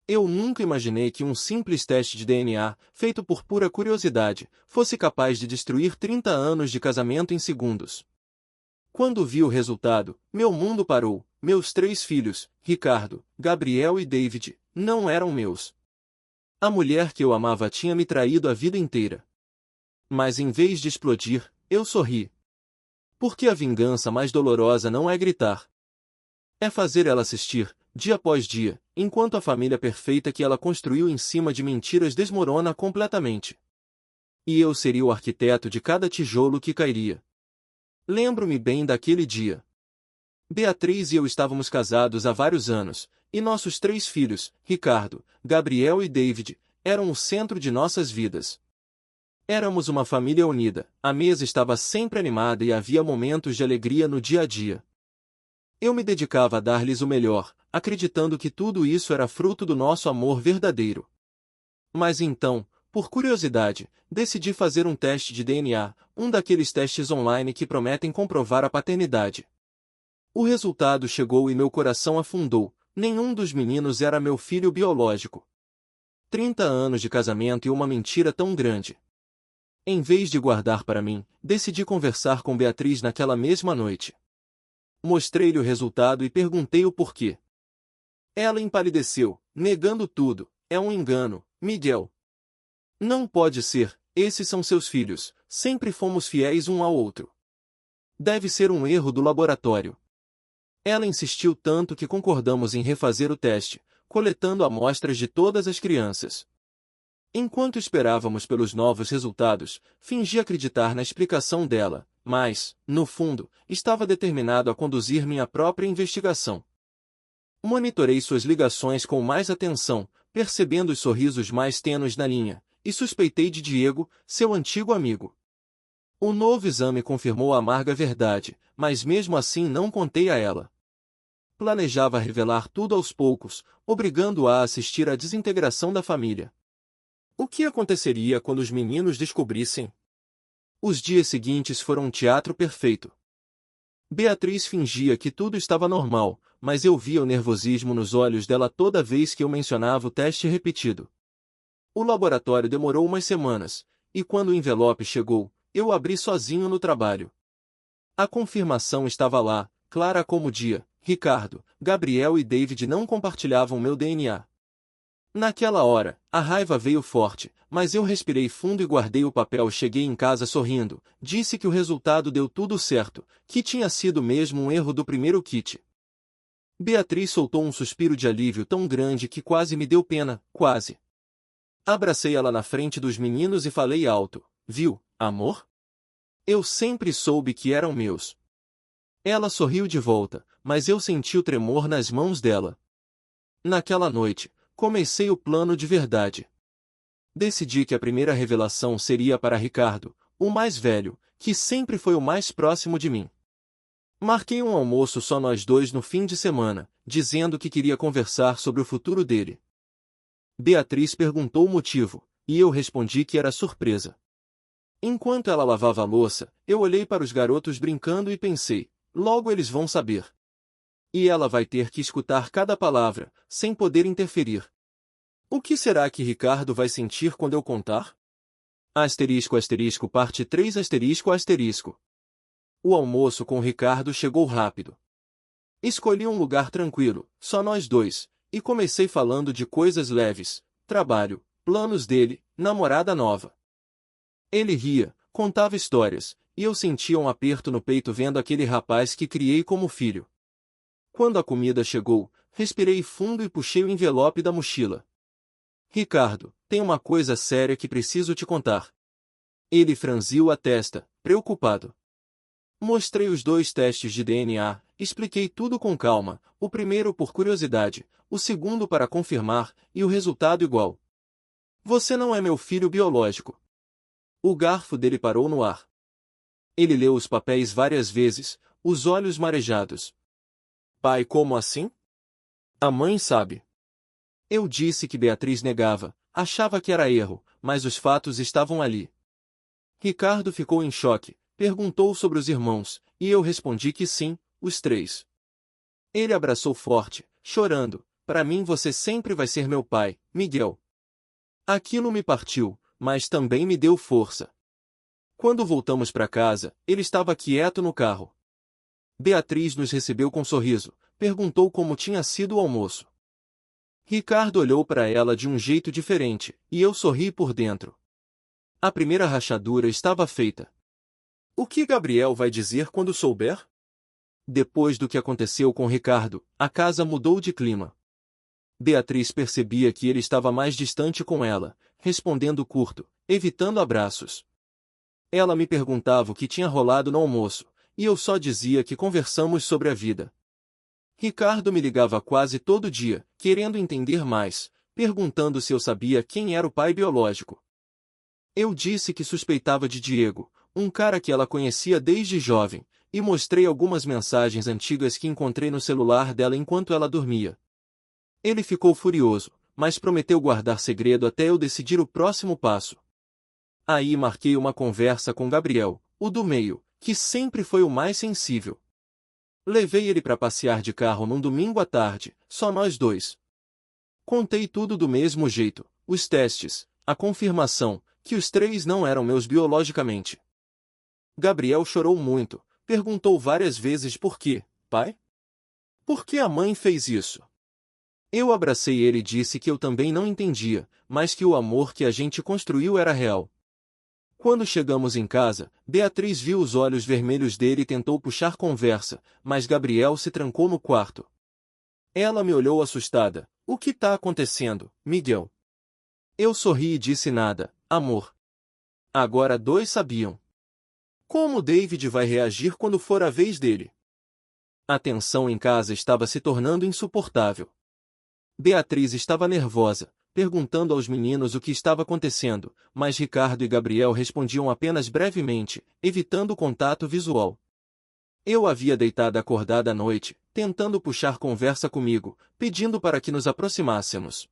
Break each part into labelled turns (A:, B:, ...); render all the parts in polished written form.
A: Eu nunca imaginei que um simples teste de DNA, feito por pura curiosidade, fosse capaz de destruir 30 anos de casamento em segundos. Quando vi o resultado, meu mundo parou. Meus 3 filhos, Ricardo, Gabriel e David, não eram meus. A mulher que eu amava tinha me traído a vida inteira. Mas em vez de explodir, eu sorri. Porque a vingança mais dolorosa não é gritar. É fazer ela assistir, dia após dia, enquanto a família perfeita que ela construiu em cima de mentiras desmorona completamente. E eu seria o arquiteto de cada tijolo que cairia. Lembro-me bem daquele dia. Beatriz e eu estávamos casados há vários anos, e nossos 3 filhos, Ricardo, Gabriel e David, eram o centro de nossas vidas. Éramos uma família unida, a mesa estava sempre animada e havia momentos de alegria no dia a dia. Eu me dedicava a dar-lhes o melhor, acreditando que tudo isso era fruto do nosso amor verdadeiro. Mas então, por curiosidade, decidi fazer um teste de DNA, um daqueles testes online que prometem comprovar a paternidade. O resultado chegou e meu coração afundou. Nenhum dos meninos era meu filho biológico. 30 anos de casamento e uma mentira tão grande. Em vez de guardar para mim, decidi conversar com Beatriz naquela mesma noite. Mostrei-lhe o resultado e perguntei o porquê. Ela empalideceu, negando tudo. É um engano, Miguel. Não pode ser, esses são seus filhos, sempre fomos fiéis um ao outro. Deve ser um erro do laboratório. Ela insistiu tanto que concordamos em refazer o teste, coletando amostras de todas as crianças. Enquanto esperávamos pelos novos resultados, fingi acreditar na explicação dela, mas, no fundo, estava determinado a conduzir minha própria investigação. Monitorei suas ligações com mais atenção, percebendo os sorrisos mais tênues na linha, e suspeitei de Diego, seu antigo amigo. O novo exame confirmou a amarga verdade, mas mesmo assim não contei a ela. Planejava revelar tudo aos poucos, obrigando-a a assistir à desintegração da família. O que aconteceria quando os meninos descobrissem? Os dias seguintes foram um teatro perfeito. Beatriz fingia que tudo estava normal, mas eu via o nervosismo nos olhos dela toda vez que eu mencionava o teste repetido. O laboratório demorou umas semanas, e quando o envelope chegou, eu o abri sozinho no trabalho. A confirmação estava lá, clara como o dia. Ricardo, Gabriel e David não compartilhavam meu DNA. Naquela hora, a raiva veio forte, mas eu respirei fundo e guardei o papel. Cheguei em casa sorrindo, disse que o resultado deu tudo certo, que tinha sido mesmo um erro do primeiro kit. Beatriz soltou um suspiro de alívio tão grande que quase me deu pena, quase. Abracei ela na frente dos meninos e falei alto, viu, amor? Eu sempre soube que eram meus. Ela sorriu de volta, mas eu senti o tremor nas mãos dela. Naquela noite, comecei o plano de verdade. Decidi que a primeira revelação seria para Ricardo, o mais velho, que sempre foi o mais próximo de mim. Marquei um almoço só nós dois no fim de semana, dizendo que queria conversar sobre o futuro dele. Beatriz perguntou o motivo, e eu respondi que era surpresa. Enquanto ela lavava a louça, eu olhei para os garotos brincando e pensei, logo eles vão saber. E ela vai ter que escutar cada palavra, sem poder interferir. O que será que Ricardo vai sentir quando eu contar? Asterisco asterisco parte 3 asterisco asterisco. O almoço com Ricardo chegou rápido. Escolhi um lugar tranquilo, só nós dois, e comecei falando de coisas leves, trabalho, planos dele, namorada nova. Ele ria, contava histórias, e eu sentia um aperto no peito vendo aquele rapaz que criei como filho. Quando a comida chegou, respirei fundo e puxei o envelope da mochila. Ricardo, tem uma coisa séria que preciso te contar. Ele franziu a testa, preocupado. Mostrei os 2 testes de DNA, expliquei tudo com calma, o primeiro por curiosidade, o segundo para confirmar, e o resultado igual. Você não é meu filho biológico. O garfo dele parou no ar. Ele leu os papéis várias vezes, os olhos marejados. Pai, como assim? A mãe sabe. Eu disse que Beatriz negava, achava que era erro, mas os fatos estavam ali. Ricardo ficou em choque, perguntou sobre os irmãos, e eu respondi que sim, os 3. Ele abraçou forte, chorando, Para mim você sempre vai ser meu pai, Miguel. Aquilo me partiu, mas também me deu força. Quando voltamos para casa, ele estava quieto no carro. Beatriz nos recebeu com sorriso, perguntou como tinha sido o almoço. Ricardo olhou para ela de um jeito diferente, e eu sorri por dentro. A primeira rachadura estava feita. O que Gabriel vai dizer quando souber? Depois do que aconteceu com Ricardo, a casa mudou de clima. Beatriz percebia que ele estava mais distante com ela, respondendo curto, evitando abraços. Ela me perguntava o que tinha rolado no almoço, e eu só dizia que conversamos sobre a vida. Ricardo me ligava quase todo dia, querendo entender mais, perguntando se eu sabia quem era o pai biológico. Eu disse que suspeitava de Diego, um cara que ela conhecia desde jovem, e mostrei algumas mensagens antigas que encontrei no celular dela enquanto ela dormia. Ele ficou furioso, mas prometeu guardar segredo até eu decidir o próximo passo. Aí marquei uma conversa com Gabriel, o do meio, que sempre foi o mais sensível. Levei ele para passear de carro num domingo à tarde, só nós dois. Contei tudo do mesmo jeito, os testes, a confirmação, que os três não eram meus biologicamente. Gabriel chorou muito, perguntou várias vezes por quê, pai? Por que a mãe fez isso? Eu abracei ele e disse que eu também não entendia, mas que o amor que a gente construiu era real. Quando chegamos em casa, Beatriz viu os olhos vermelhos dele e tentou puxar conversa, mas Gabriel se trancou no quarto. Ela me olhou assustada. O que está acontecendo, Miguel? Eu sorri e disse nada, amor. Agora dois sabiam. Como David vai reagir quando for a vez dele? A tensão em casa estava se tornando insuportável. Beatriz estava nervosa, perguntando aos meninos o que estava acontecendo, mas Ricardo e Gabriel respondiam apenas brevemente, evitando o contato visual. Eu havia deitado acordada à noite, tentando puxar conversa comigo, pedindo para que nos aproximássemos.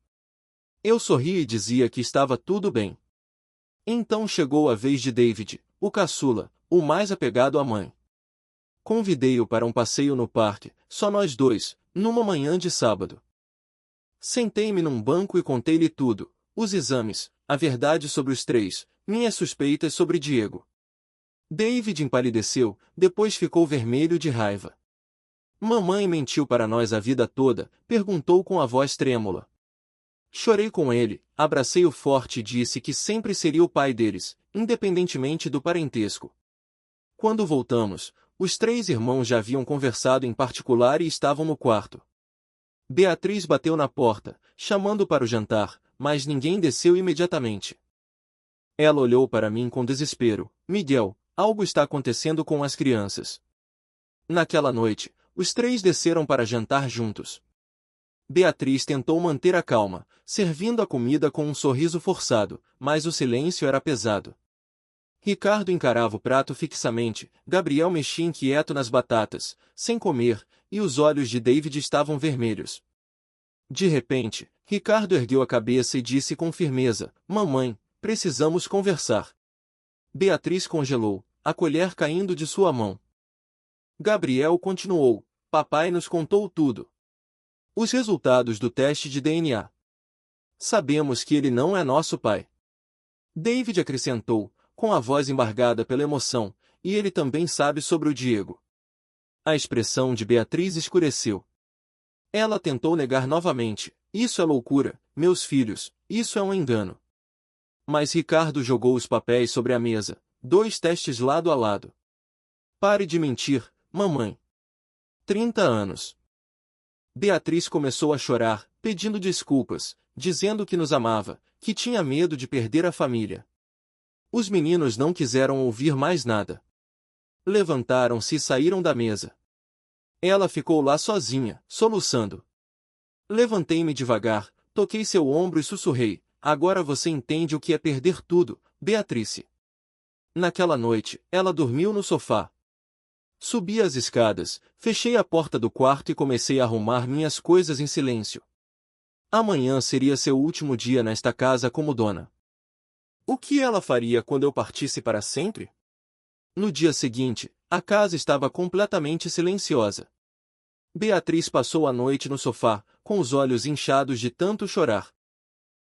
A: Eu sorria e dizia que estava tudo bem. Então chegou a vez de David, o caçula, o mais apegado à mãe. Convidei-o para um passeio no parque, só nós dois, numa manhã de sábado. Sentei-me num banco e contei-lhe tudo, os exames, a verdade sobre os três, minhas suspeitas sobre Diego. David empalideceu, depois ficou vermelho de raiva. Mamãe mentiu para nós a vida toda, perguntou com a voz trêmula. Chorei com ele, abracei-o forte e disse que sempre seria o pai deles, independentemente do parentesco. Quando voltamos, os três irmãos já haviam conversado em particular e estavam no quarto. Beatriz bateu na porta, chamando para o jantar, mas ninguém desceu imediatamente. Ela olhou para mim com desespero. Miguel, algo está acontecendo com as crianças. Naquela noite, os três desceram para jantar juntos. Beatriz tentou manter a calma, servindo a comida com um sorriso forçado, mas o silêncio era pesado. Ricardo encarava o prato fixamente, Gabriel mexia inquieto nas batatas, sem comer, e os olhos de David estavam vermelhos. De repente, Ricardo ergueu a cabeça e disse com firmeza, Mamãe, precisamos conversar. Beatriz congelou, a colher caindo de sua mão. Gabriel continuou, Papai nos contou tudo. Os resultados do teste de DNA. Sabemos que ele não é nosso pai. David acrescentou, com a voz embargada pela emoção, e ele também sabe sobre o Diego. A expressão de Beatriz escureceu. Ela tentou negar novamente, isso é loucura, meus filhos, isso é um engano. Mas Ricardo jogou os papéis sobre a mesa, 2 testes lado a lado. Pare de mentir, mamãe. 30 anos. Beatriz começou a chorar, pedindo desculpas, dizendo que nos amava, que tinha medo de perder a família. Os meninos não quiseram ouvir mais nada. Levantaram-se e saíram da mesa. Ela ficou lá sozinha, soluçando. Levantei-me devagar, toquei seu ombro e sussurrei, agora você entende o que é perder tudo, Beatrice. Naquela noite, ela dormiu no sofá. Subi as escadas, fechei a porta do quarto e comecei a arrumar minhas coisas em silêncio. Amanhã seria seu último dia nesta casa como dona. O que ela faria quando eu partisse para sempre? No dia seguinte, a casa estava completamente silenciosa. Beatriz passou a noite no sofá, com os olhos inchados de tanto chorar.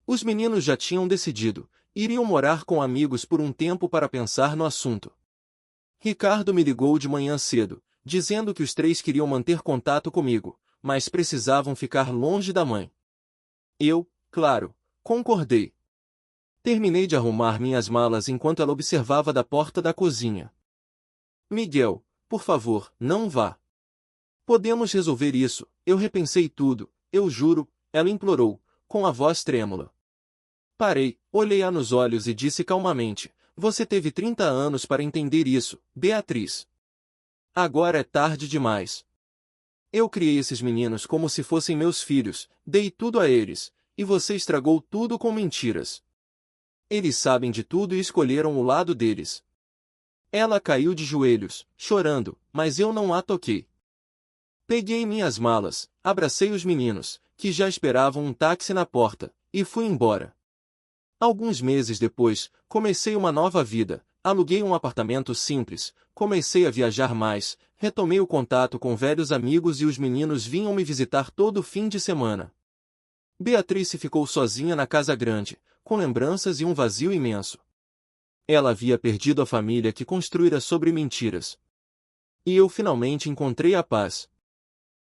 A: Os meninos já tinham decidido, iriam morar com amigos por um tempo para pensar no assunto. Ricardo me ligou de manhã cedo, dizendo que os três queriam manter contato comigo, mas precisavam ficar longe da mãe. Eu, claro, concordei. Terminei de arrumar minhas malas enquanto ela observava da porta da cozinha. Miguel, por favor, não vá. Podemos resolver isso, eu repensei tudo, eu juro, ela implorou, com a voz trêmula. Parei, olhei-a nos olhos e disse calmamente, você teve 30 anos para entender isso, Beatriz. Agora é tarde demais. Eu criei esses meninos como se fossem meus filhos, dei tudo a eles, e você estragou tudo com mentiras. Eles sabem de tudo e escolheram o lado deles. Ela caiu de joelhos, chorando, mas eu não a toquei. Peguei minhas malas, abracei os meninos, que já esperavam um táxi na porta, e fui embora. Alguns meses depois, comecei uma nova vida, aluguei um apartamento simples, comecei a viajar mais, retomei o contato com velhos amigos e os meninos vinham me visitar todo fim de semana. Beatriz ficou sozinha na casa grande, com lembranças e um vazio imenso. Ela havia perdido a família que construíra sobre mentiras. E eu finalmente encontrei a paz.